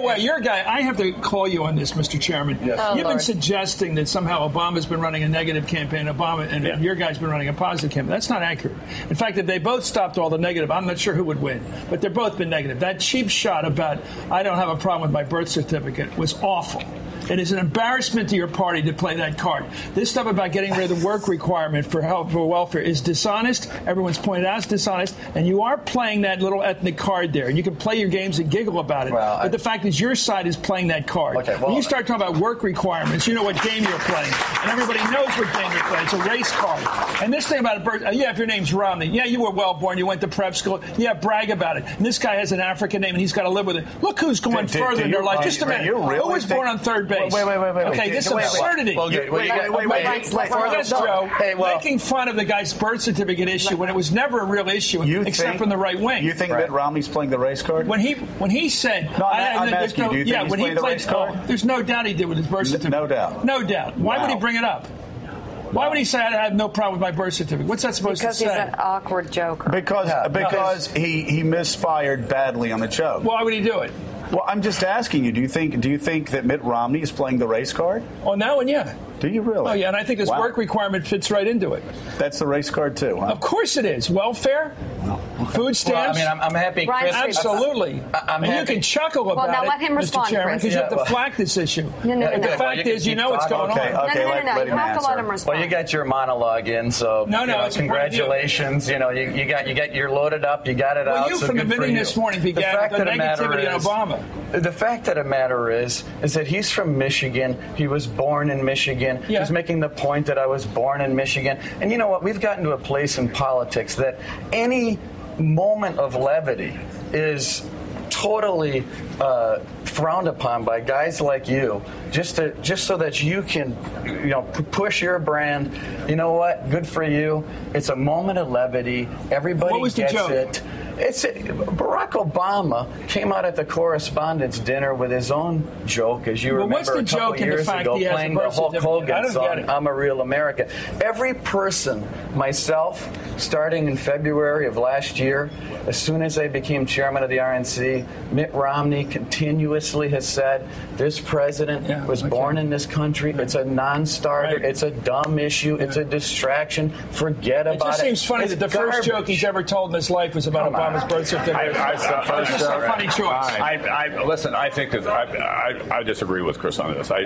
way, your guy, I have to call you on this, Mr. Chairman. Yes. You've been suggesting that somehow Obama's been running a negative campaign, and your guy's been running a positive campaign. That's not accurate. In fact, if they both stopped all the negative, I'm not sure who would win. But they've both been negative. That cheap shot about I don't have a problem with my birth certificate was awful. It is an embarrassment to your party to play that card. This stuff about getting rid of the work requirement for health for welfare is dishonest. Everyone's pointed out it's dishonest, and you are playing that little ethnic card there. And you can play your games and giggle about it. Well, but the fact is, your side is playing that card. Okay, well, when you start talking about work requirements, you know what game you're playing, and everybody knows what game you're playing. It's a race card. And this thing about a birth, if your name's Romney, you were well born, you went to prep school, brag about it. And this guy has an African name, and he's got to live with it. Look who's going further in their life. Just a minute. Who was born on third base? Wait. Okay, this is absurdity. Making fun of the guy's birth certificate issue when it was never a real issue, except from the right wing. You think Mitt Romney's playing the race card? When he said, I'm asking you, do you think he's playing the race card? There's no doubt he did with his birth certificate. No doubt. No doubt. Why would he bring it up? Why would he say I have no problem with my birth certificate? What's that supposed to say? Because he's an awkward joker. Because he misfired badly on the joke. Why would he do it? Well, I'm just asking you. Do you think that Mitt Romney is playing the race card? On that one, yeah. Do you really? Oh, yeah, and I think this work requirement fits right into it. That's the race card, too, huh? Of course it is. Welfare, food stamps. Well, I'm happy, Chris. Absolutely. I'm and happy. you can chuckle about now let him respond, Mr. Chairman, because you have to flag this issue. No. The fact is, you know what's going on. No. You have to let him respond. Well, you got your monologue in, so congratulations. You're loaded up. You got it out. Well, you from the beginning this morning began with the negativity on Obama. The fact of the matter is that he's from Michigan. He was born in Michigan. Yeah. He's making the point that I was born in Michigan. And you know what? We've gotten to a place in politics that any moment of levity is totally frowned upon by guys like you, just so that you can, push your brand. You know what? Good for you. It's a moment of levity. Everybody gets it. Barack Obama came out at the correspondents' dinner with his own joke, as you remember, a couple years ago, playing the Hulk Hogan song, I'm a Real American. Every person, myself, starting in February of last year, as soon as I became chairman of the RNC, Mitt Romney continuously has said, this president was born in this country. It's a non-starter. It's a dumb issue. It's a distraction. Forget about it. It just seems funny that the first joke he's ever told in his life was about Obama's birth certificate. It's just a funny choice. Listen, I think that I disagree with Chris on this. I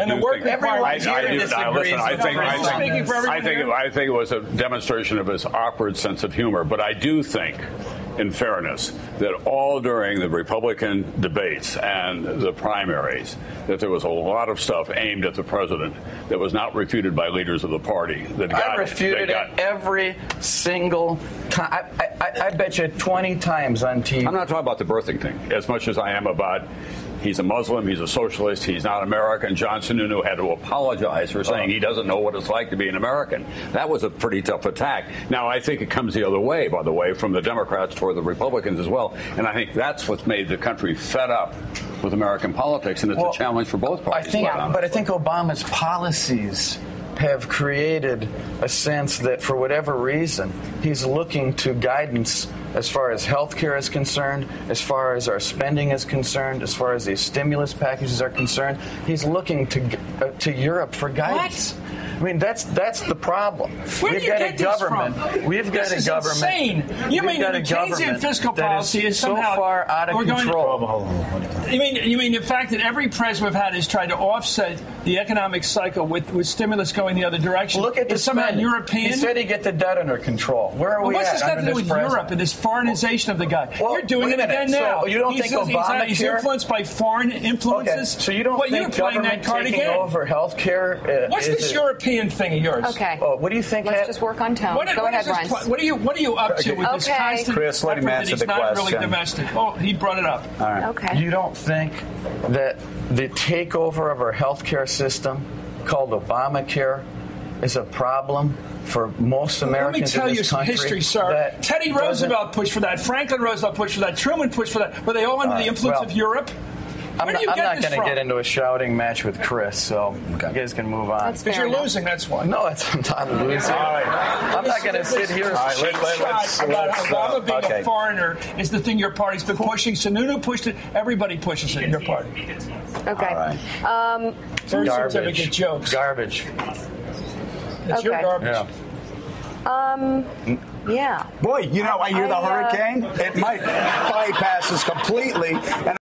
think it was a demonstration of his awkward sense of humor, but I do think, in fairness, that all during the Republican debates and the primaries, that there was a lot of stuff aimed at the president that was not refuted by leaders of the party. I refuted it every single time. I bet you 20 times on TV. I'm not talking about the birthing thing as much as I am about he's a Muslim, he's a socialist, he's not American. John Sununu had to apologize for saying he doesn't know what it's like to be an American. That was a pretty tough attack. Now, I think it comes the other way, by the way, from the Democrats toward the Republicans as well. And I think that's what's made the country fed up with American politics, and it's a challenge for both parties. But I think Obama's policies have created a sense that, for whatever reason, he's looking to guidance as far as health care is concerned, as far as our spending is concerned, as far as these stimulus packages are concerned. He's looking to Europe for guidance. What? I mean, that's the problem. We've got a government. We've got a government. Insane. You mean the Keynesian fiscal policy is somehow so far out of control? You mean the fact that every president we've had has tried to offset the economic cycle with stimulus going the other direction? Look at the spending. European. He said he'd get the debt under control. Where are we at? What's this got to do with Europe and this foreignization of the guy? You're doing it again now. So you don't think Obama he's influenced by foreign influences? Okay. So you don't think government taking over health care? What's this European thing of yours? Okay. What do you think? Let's just work on tone. Go ahead, Reince. What are you up to with this constant Chris, let him answer the question. Not really domestic. Oh, he brought it up. All right. Okay. You don't think that the takeover of our health care system, called Obamacare, is a problem for most Americans in this country? Let me tell you history, sir. Teddy Roosevelt pushed for that. Franklin Roosevelt pushed for that. Truman pushed for that. Were they all under the influence of Europe? I'm not going to get into a shouting match with Chris, so you guys can move on. That's because you're losing, that's why. No, I'm not losing. All right. I'm not going to sit here. About Obama being a foreigner is the thing your party's been pushing. Sununu pushed it. Everybody pushes it in your party. Okay. All right. Garbage. Jokes. Garbage. It's your garbage. Yeah. Boy, you know, I hear the hurricane. It might bypass us completely. And